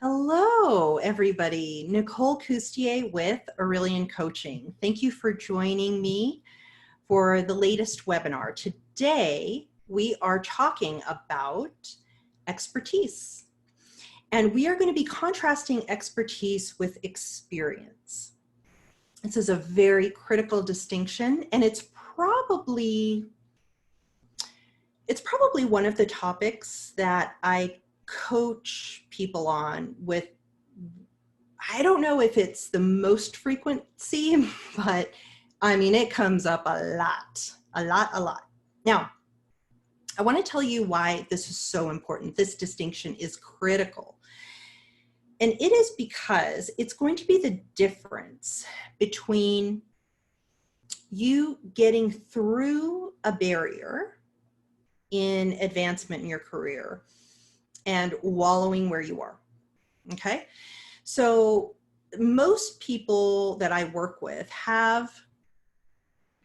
Hello, everybody. Nicole Coustier with Aurelian Coaching. Thank you for joining me for the latest webinar. Today, we are talking about expertise. And we are going to be contrasting expertise with experience. This is a very critical distinction, and it's probably one of the topics that I coach people on with. I don't know if it's the most frequency, but I mean, it comes up a lot. Now, I want to tell you why this is so important. This distinction is critical. And it is because it's going to be the difference between you getting through a barrier in advancement in your career and wallowing where you are, okay? So most people that I work with have,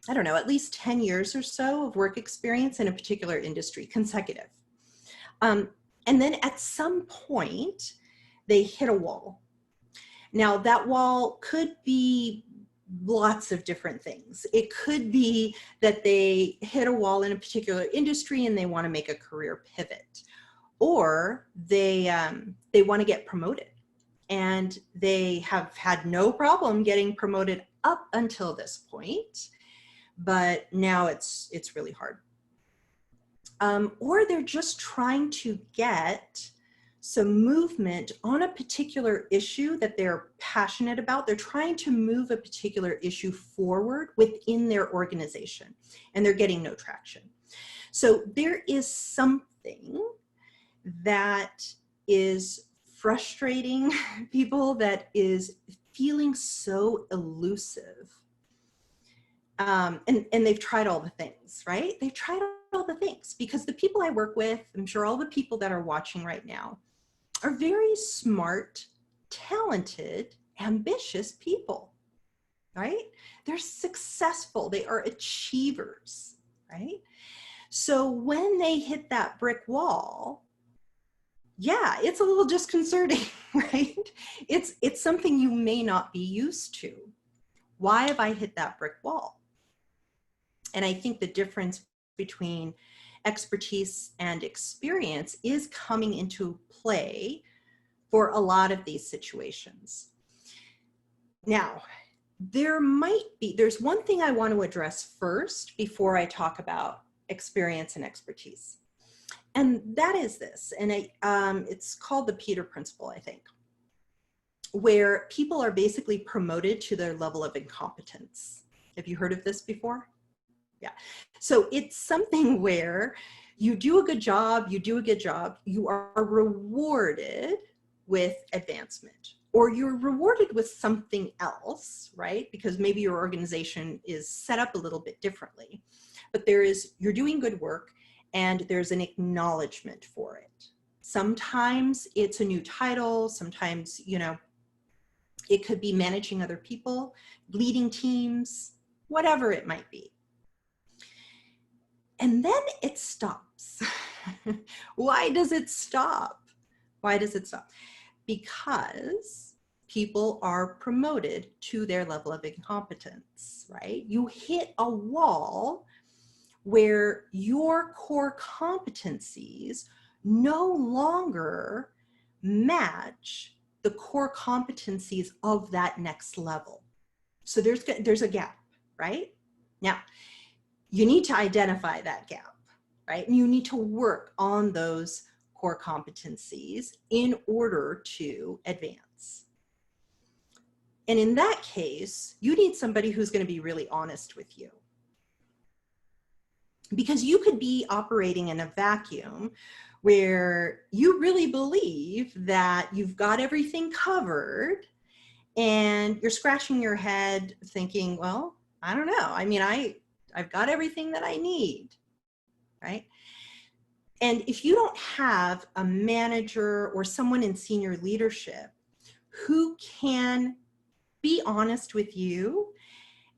I don't know, at least 10 years or so of work experience in a particular industry, consecutive. And then at some point, they hit a wall. Now that wall could be lots of different things. It could be that they hit a wall in a particular industry and they want to make a career pivot, or they want to get promoted and they have had no problem getting promoted up until this point, but now it's really hard. Or they're just trying to get some movement on a particular issue that they're passionate about. They're trying to move a particular issue forward within their organization, and they're getting no traction. So there is something that is frustrating people, that is feeling so elusive. And they've tried all the things, right? They've tried all the things, because the people I work with, I'm sure all the people that are watching right now, are very smart, talented, ambitious people, right? They're successful, they are achievers, right? So when they hit that brick wall, yeah, it's a little disconcerting, right? It's something you may not be used to. Why have I hit that brick wall? And I think the difference between expertise and experience is coming into play for a lot of these situations. Now, there's one thing I want to address first before I talk about experience and expertise. And that is this, and it's called the Peter Principle, I think, where people are basically promoted to their level of incompetence. Have you heard of this before? Yeah. So it's something where you do a good job, you are rewarded with advancement, or you're rewarded with something else, right? Because maybe your organization is set up a little bit differently, but you're doing good work and there's an acknowledgement for it. Sometimes it's a new title, sometimes, it could be managing other people, leading teams, whatever it might be. And then it stops. Why does it stop? Why does it stop? Because people are promoted to their level of incompetence, right? You hit a wall where your core competencies no longer match the core competencies of that next level. So there's a gap, right? Now, you need to identify that gap, right? And you need to work on those core competencies in order to advance. And in that case, you need somebody who's going to be really honest with you. Because you could be operating in a vacuum where you really believe that you've got everything covered and you're scratching your head thinking, well, I don't know. I mean, I've got everything that I need, right? And if you don't have a manager or someone in senior leadership who can be honest with you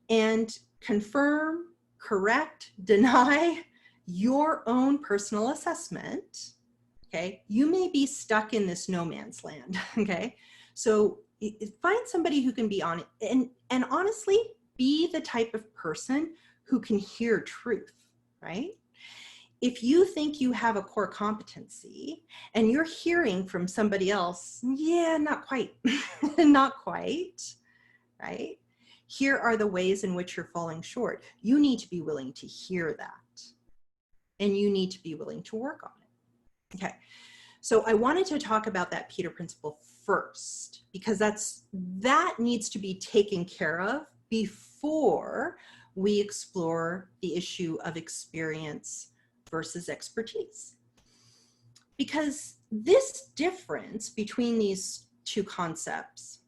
and confirm, correct, deny your own personal assessment, okay? You may be stuck in this no man's land, okay? So find somebody who can be on it, and honestly, be the type of person who can hear truth, right? If you think you have a core competency and you're hearing from somebody else, yeah, not quite, not quite, right? Here are the ways in which you're falling short. You need to be willing to hear that, and you need to be willing to work on it. Okay, so I wanted to talk about that Peter Principle first, because that needs to be taken care of before we explore the issue of experience versus expertise. Because this difference between these two concepts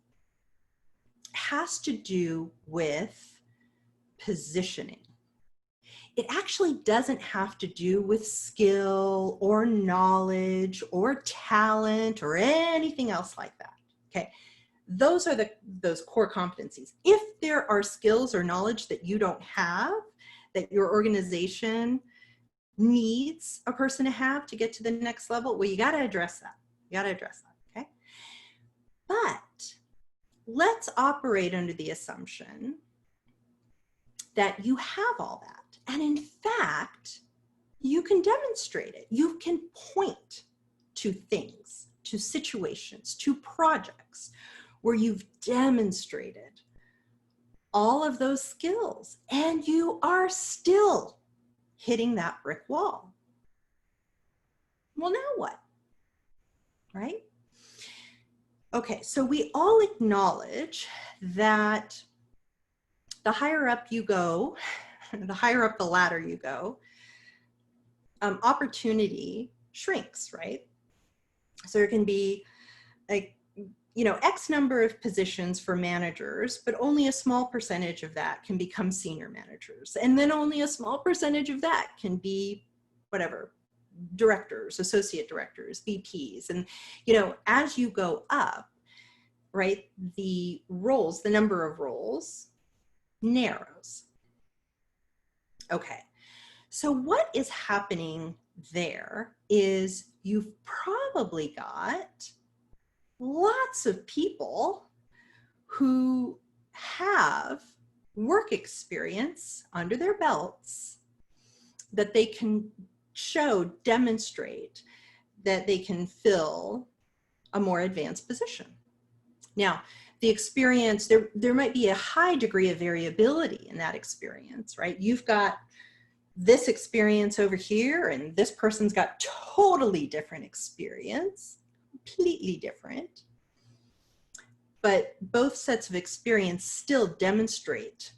has to do with positioning. It actually doesn't have to do with skill or knowledge or talent or anything else like that, okay? Those are those core competencies. If there are skills or knowledge that you don't have, that your organization needs a person to have to get to the next level, well, you got to address that. You got to address that, okay? But let's operate under the assumption that you have all that. And in fact, you can demonstrate it. You can point to things, to situations, to projects where you've demonstrated all of those skills and you are still hitting that brick wall. Well, now what? Right? Okay, so we all acknowledge that the higher up you go, the higher up the ladder you go, opportunity shrinks, right? So there can be like, X number of positions for managers, but only a small percentage of that can become senior managers. And then only a small percentage of that can be whatever, directors, associate directors, VPs. And, as you go up, right, the number of roles narrows. Okay, so what is happening there is you've probably got lots of people who have work experience under their belts that they can demonstrate that they can fill a more advanced position. Now, the experience, there might be a high degree of variability in that experience, right? You've got this experience over here, and this person's got totally different experience, completely different. But both sets of experience still demonstrate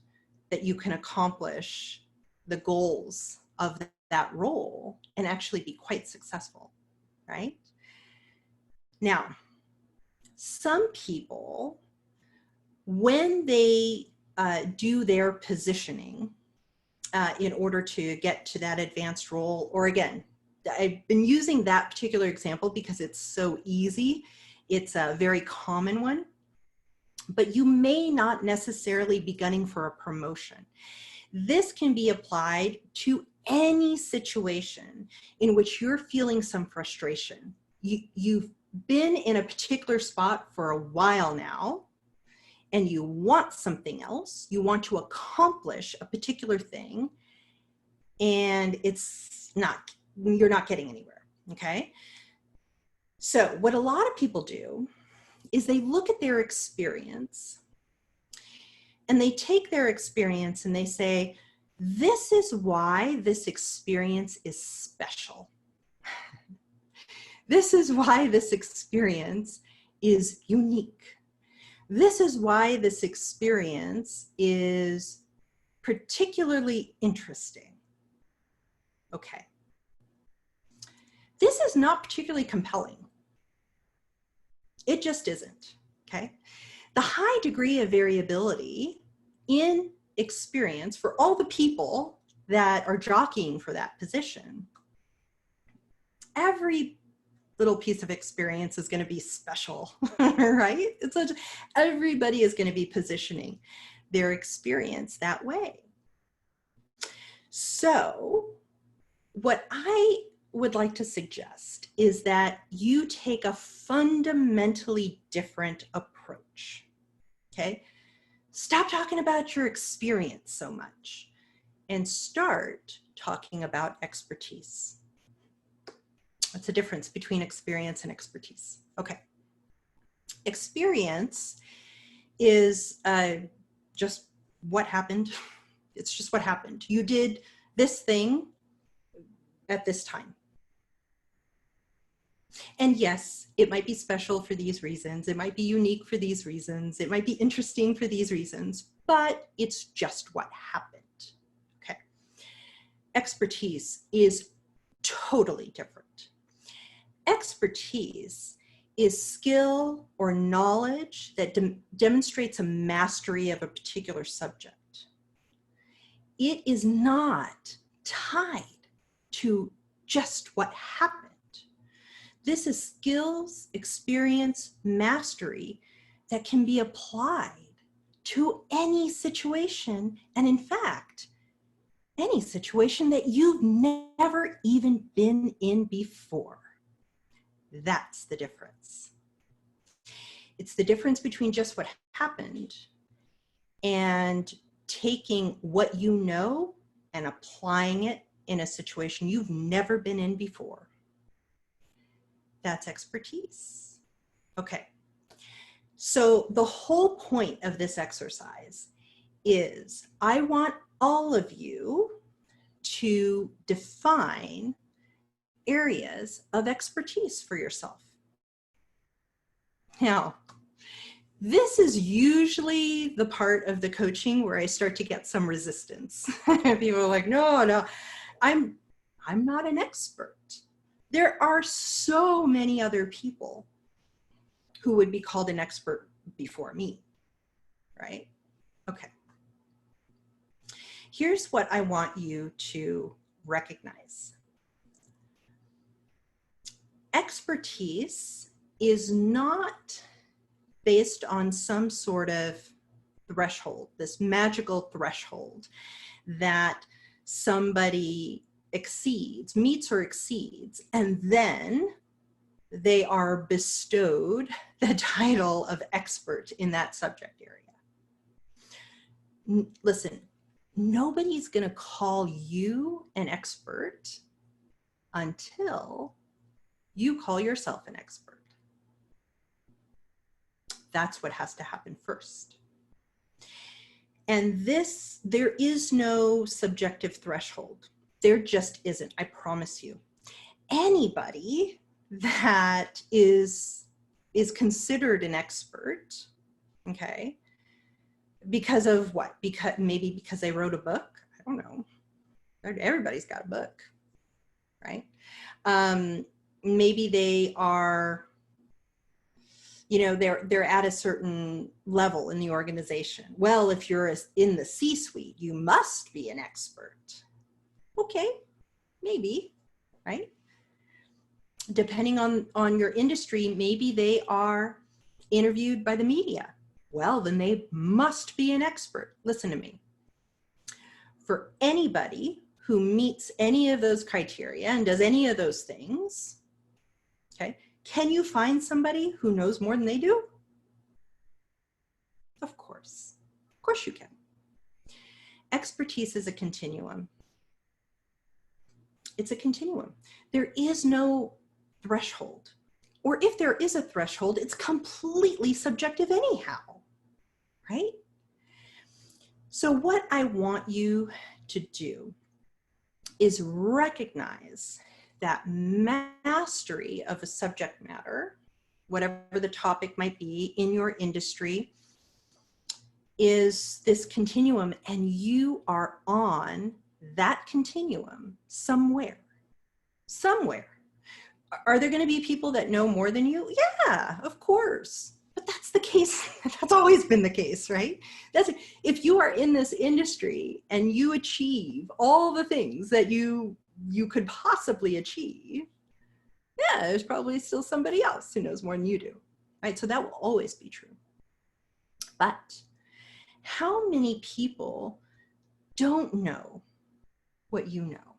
that you can accomplish the goals of that role and actually be quite successful, right? Now, some people, when they do their positioning in order to get to that advanced role, or again, I've been using that particular example because it's so easy. It's a very common one, but you may not necessarily be gunning for a promotion. This can be applied to any situation in which you're feeling some frustration. You've been in a particular spot for a while now, and you want something else. You want to accomplish a particular thing, and you're not getting anywhere, okay? So what a lot of people do is they look at their experience and they take their experience and they say, this is why this experience is special. This is why this experience is unique. This is why this experience is particularly interesting. Okay. This is not particularly compelling. It just isn't, okay? The high degree of variability in experience for all the people that are jockeying for that position, every little piece of experience is going to be special, right? Everybody is going to be positioning their experience that way. So what I would like to suggest is that you take a fundamentally different approach, okay? Stop talking about your experience so much and start talking about expertise. What's the difference between experience and expertise? Okay. Experience is just what happened. It's just what happened. You did this thing at this time. And yes, it might be special for these reasons. It might be unique for these reasons. It might be interesting for these reasons, but it's just what happened. Okay. Expertise is totally different. Expertise is skill or knowledge that demonstrates a mastery of a particular subject. It is not tied to just what happened. This is skills, experience, mastery that can be applied to any situation, and in fact, any situation that you've never even been in before. That's the difference. It's the difference between just what happened and taking what you know and applying it in a situation you've never been in before. That's expertise. Okay, so the whole point of this exercise is I want all of you to define areas of expertise for yourself. Now, this is usually the part of the coaching where I start to get some resistance. People are like, no, I'm not an expert. There are so many other people who would be called an expert before me, right? Okay. Here's what I want you to recognize. Expertise is not based on some sort of threshold, this magical threshold that somebody meets or exceeds, and then they are bestowed the title of expert in that subject area. Listen, nobody's going to call you an expert until you call yourself an expert. That's what has to happen first. And there is no subjective threshold. There just isn't, I promise you. Anybody that is considered an expert, okay, because of what? Maybe because they wrote a book? I don't know. Everybody's got a book, right? Maybe they are, they're at a certain level in the organization. Well, if you're in the C-suite, you must be an expert. Okay, maybe, right? Depending on your industry, maybe they are interviewed by the media. Well, then they must be an expert. Listen to me. For anybody who meets any of those criteria and does any of those things, okay, can you find somebody who knows more than they do? Of course you can. Expertise is a continuum. It's a continuum. There is no threshold. Or if there is a threshold, it's completely subjective anyhow, right? So what I want you to do is recognize that mastery of a subject matter, whatever the topic might be in your industry, is this continuum, and you are on that continuum somewhere. Are there going to be people that know more than you? Yeah, of course. But that's the case. That's always been the case, right? If you are in this industry and you achieve all the things that you could possibly achieve, yeah, there's probably still somebody else who knows more than you do, right? So that will always be true. But how many people don't know what you know,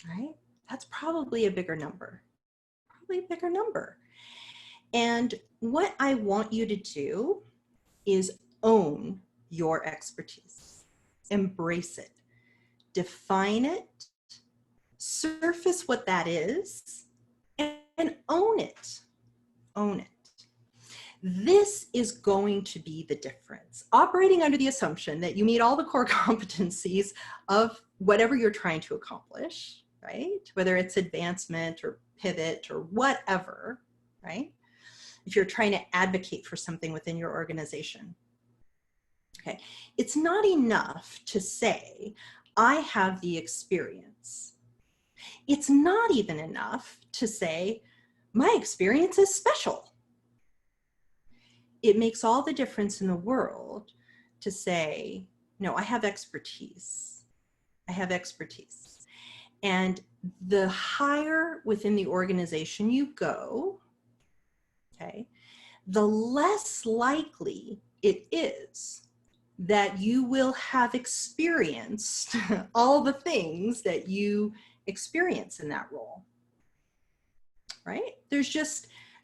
right? That's probably a bigger number, And what I want you to do is own your expertise, embrace it, define it, surface what that is, and own it. Own it. This is going to be the difference. Operating under the assumption that you meet all the core competencies of whatever you're trying to accomplish, right? Whether it's advancement or pivot or whatever, right? If you're trying to advocate for something within your organization. Okay, it's not enough to say, I have the experience. It's not even enough to say, my experience is special. It makes all the difference in the world to say, no, I have expertise. I have expertise. And the higher within the organization you go, okay, the less likely it is that you will have experienced all the things that you experience in that role, right?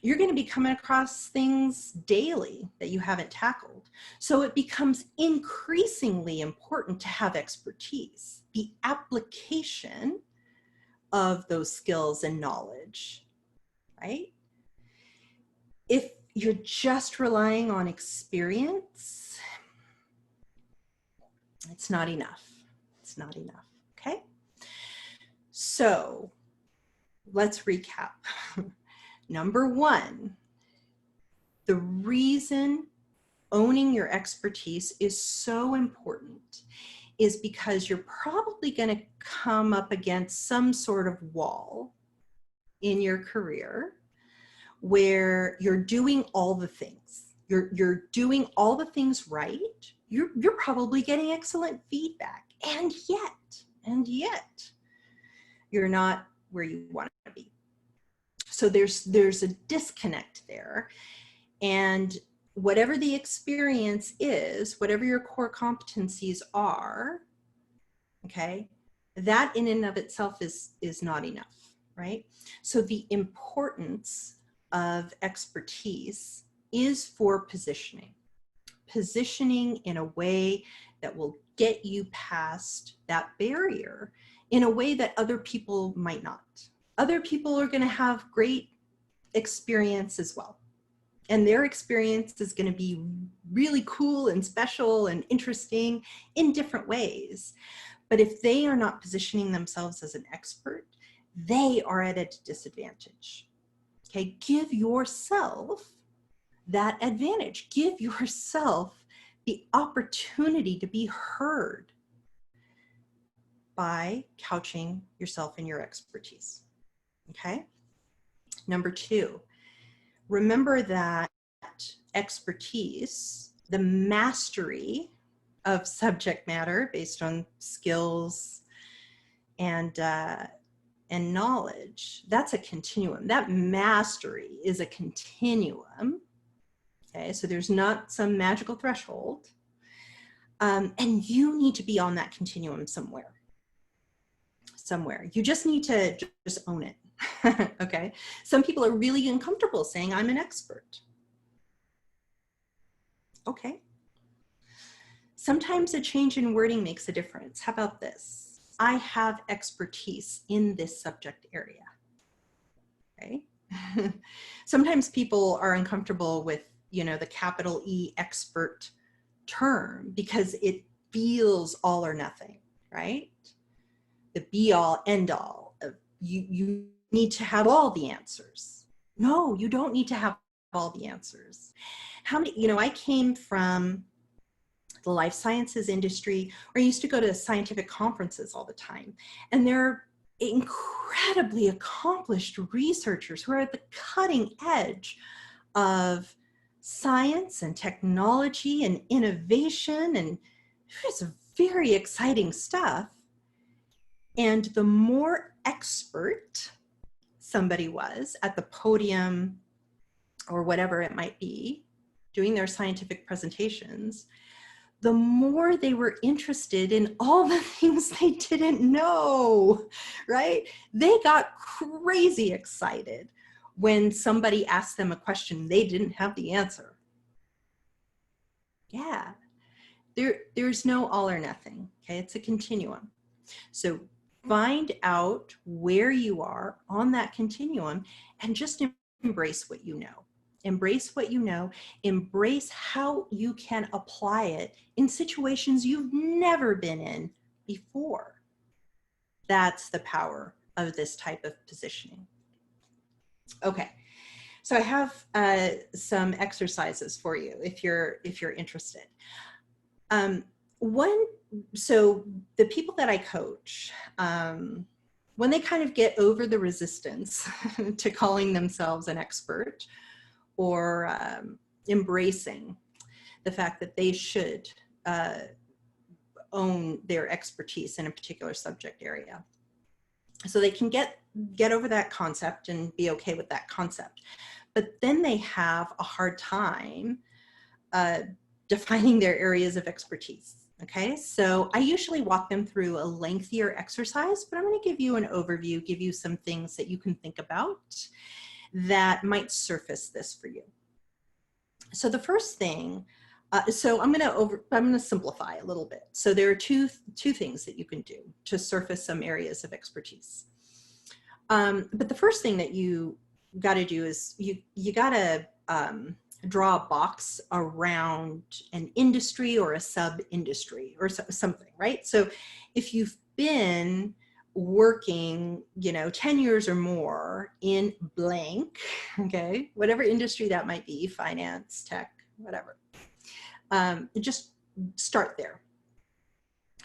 You're going to be coming across things daily that you haven't tackled. So it becomes increasingly important to have expertise, the application of those skills and knowledge, right? If you're just relying on experience, it's not enough. It's not enough, okay? So let's recap. Number one, the reason owning your expertise is so important is because you're probably going to come up against some sort of wall in your career where you're doing all the things. You're doing all the things right. You're probably getting excellent feedback, and yet you're not where you want to be. So there's a disconnect there, and whatever the experience is, whatever your core competencies are, okay, that in and of itself is not enough, right? So the importance of expertise is for positioning in a way that will get you past that barrier in a way that other people might not. Other people are going to have great experience as well. And their experience is going to be really cool and special and interesting in different ways. But if they are not positioning themselves as an expert, they are at a disadvantage. Okay, give yourself that advantage. Give yourself the opportunity to be heard by couching yourself in your expertise. Okay? Number two, remember that expertise, the mastery of subject matter based on skills and knowledge, that's a continuum. That mastery is a continuum. Okay, so there's not some magical threshold. And you need to be on that continuum somewhere. You just need to just own it. Okay, some people are really uncomfortable saying I'm an expert. Okay, sometimes a change in wording makes a difference. How about this? I have expertise in this subject area. Okay. Sometimes people are uncomfortable with, the capital E expert term because it feels all or nothing, right? The be all end all of you need to have all the answers. No, you don't need to have all the answers. I came from the life sciences industry, where I used to go to scientific conferences all the time. And they're incredibly accomplished researchers who are at the cutting edge of science and technology and innovation, and it's very exciting stuff. And the more expert somebody was at the podium or whatever it might be, doing their scientific presentations, the more they were interested in all the things they didn't know, right? They got crazy excited when somebody asked them a question they didn't have the answer. Yeah, there's no all or nothing, okay? It's a continuum. So find out where you are on that continuum and just embrace what you know. Embrace what you know, embrace how you can apply it in situations you've never been in before. That's the power of this type of positioning. Okay, so I have some exercises for you if you're interested. So the people that I coach, when they kind of get over the resistance to calling themselves an expert, or embracing the fact that they should own their expertise in a particular subject area. So they can get over that concept and be okay with that concept. But then they have a hard time defining their areas of expertise. Okay, so I usually walk them through a lengthier exercise, but I'm going to give you an overview, give you some things that you can think about that might surface this for you. So the first thing, so I'm going to simplify a little bit. So there are two things that you can do to surface some areas of expertise. But the first thing that you got to do is you got to draw a box around an industry or a sub-industry or something, right? So if you've been working, 10 years or more in blank, okay, whatever industry that might be, finance, tech, whatever, just start there.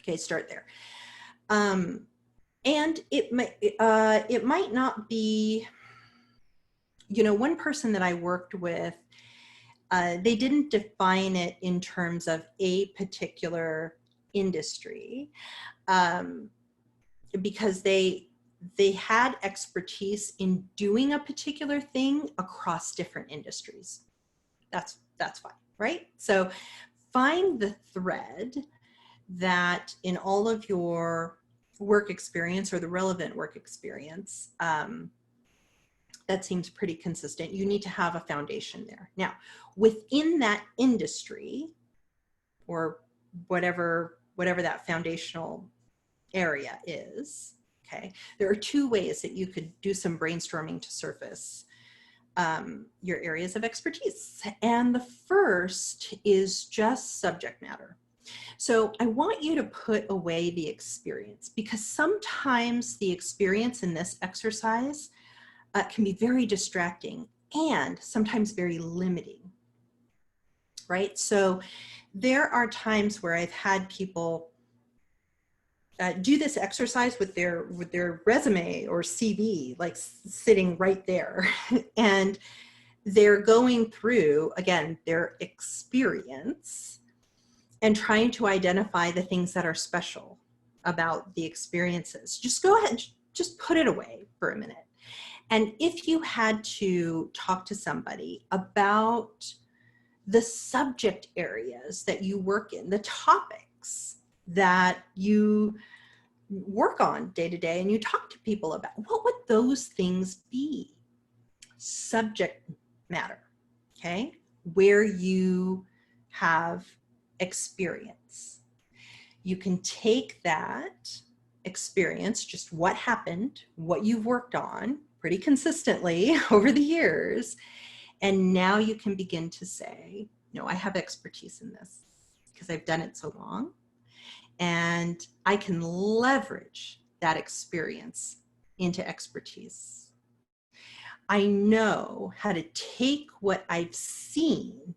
Okay, start there. And it might not be, one person that I worked with, they didn't define it in terms of a particular industry, because they had expertise in doing a particular thing across different industries. That's fine, right? So find the thread that in all of your work experience, or the relevant work experience, that seems pretty consistent. You need to have a foundation there. Now, within that industry, or whatever that foundational area is, okay, there are two ways that you could do some brainstorming to surface your areas of expertise. And the first is just subject matter. So I want you to put away the experience, because sometimes the experience in this exercise can be very distracting and sometimes very limiting, right? So there are times where I've had people do this exercise with their resume or CV, like sitting right there. And they're going through, again, their experience and trying to identify the things that are special about the experiences. Just go ahead, just put it away for a minute. And if you had to talk to somebody about the subject areas that you work in, the topics that you work on day to day and you talk to people about, what would those things be? Subject matter, okay? Where you have experience. You can take that experience, just what happened, what you've worked on pretty consistently over the years, and now you can begin to say, no, I have expertise in this because I've done it so long, and I can leverage that experience into expertise. I know how to take what I've seen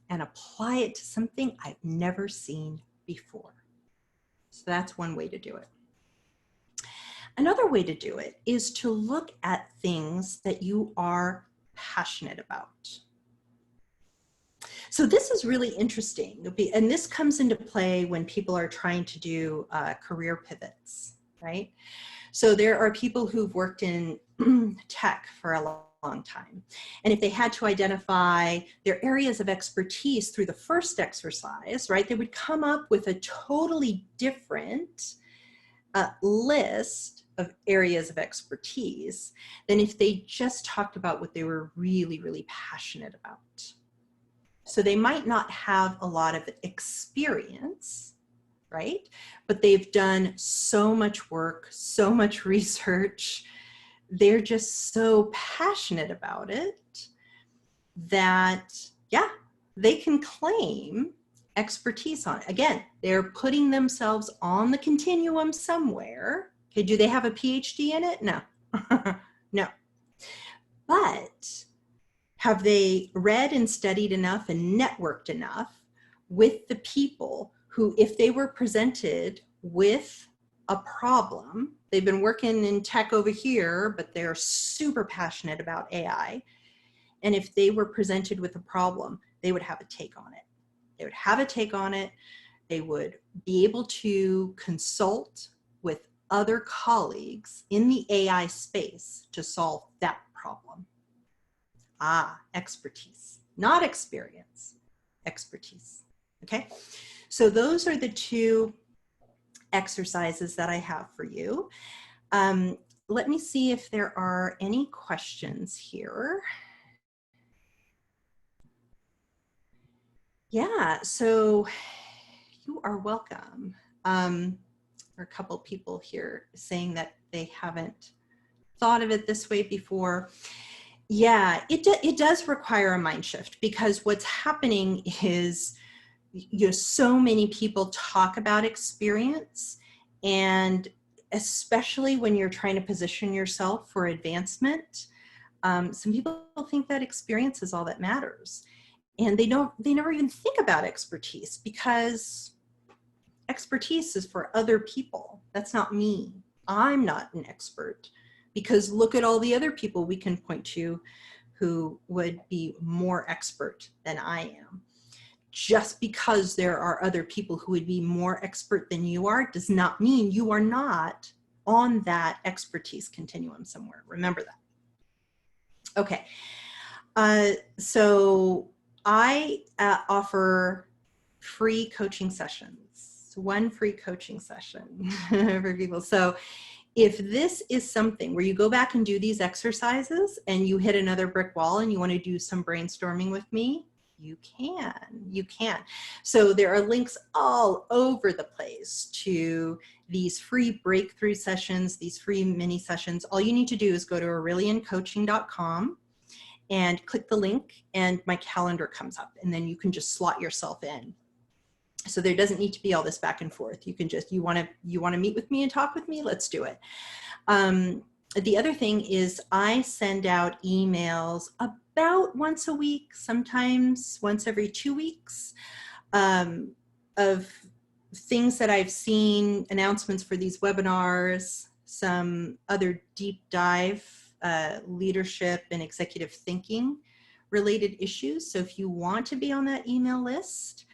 and apply it to something I've never seen before. So that's one way to do it. Another way to do it is to look at things that you are passionate about. So this is really interesting, and this comes into play when people are trying to do career pivots, right? So there are people who've worked in tech for a long time. And if they had to identify their areas of expertise through the first exercise, right, they would come up with a totally different list of areas of expertise than if they just talked about what they were really, really passionate about. So they might not have a lot of experience, right? But they've done so much work, so much research. They're just so passionate about it that, yeah, they can claim expertise on it. Again, they're putting themselves on the continuum somewhere. Okay, do they have a PhD in it? No, no. But have they read and studied enough and networked enough with the people who, if they were presented with a problem, they've been working in tech over here, but they're super passionate about AI. And if they were presented with a problem, they would have a take on it. They would have a take on it. They would be able to consult with other colleagues in the AI space to solve that problem. Ah, expertise, not experience, expertise. Okay, so those are the two exercises that I have for you. Let me see if there are any questions here. Yeah, so you are welcome. There are a couple people here saying that they haven't thought of it this way before. Yeah, it does require a mind shift, because what's happening is, so many people talk about experience, and especially when you're trying to position yourself for advancement, some people think that experience is all that matters, and they never even think about expertise, because expertise is for other people. That's not me. I'm not an expert, because look at all the other people we can point to who would be more expert than I am. Just because there are other people who would be more expert than you are does not mean you are not on that expertise continuum somewhere. Remember that. Okay. So I offer free coaching sessions, one free coaching session for people. So if this is something where you go back and do these exercises and you hit another brick wall and you want to do some brainstorming with me, you can. So there are links all over the place to these free breakthrough sessions, these free mini sessions. All you need to do is go to aureliancoaching.com and click the link, and my calendar comes up, and then you can just slot yourself in. So there doesn't need to be all this back and forth. You can just, you want to meet with me and talk with me? Let's do it. The other thing is I send out emails about once a week, sometimes once every 2 weeks, of things that I've seen, announcements for these webinars, some other deep dive leadership and executive thinking related issues. So if you want to be on that email list,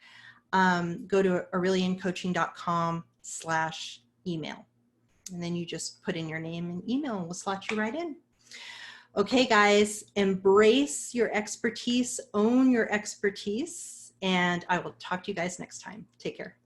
go to aureliancoaching.com/email. And then you just put in your name and email, and we'll slot you right in. Okay, guys, embrace your expertise, own your expertise, and I will talk to you guys next time. Take care.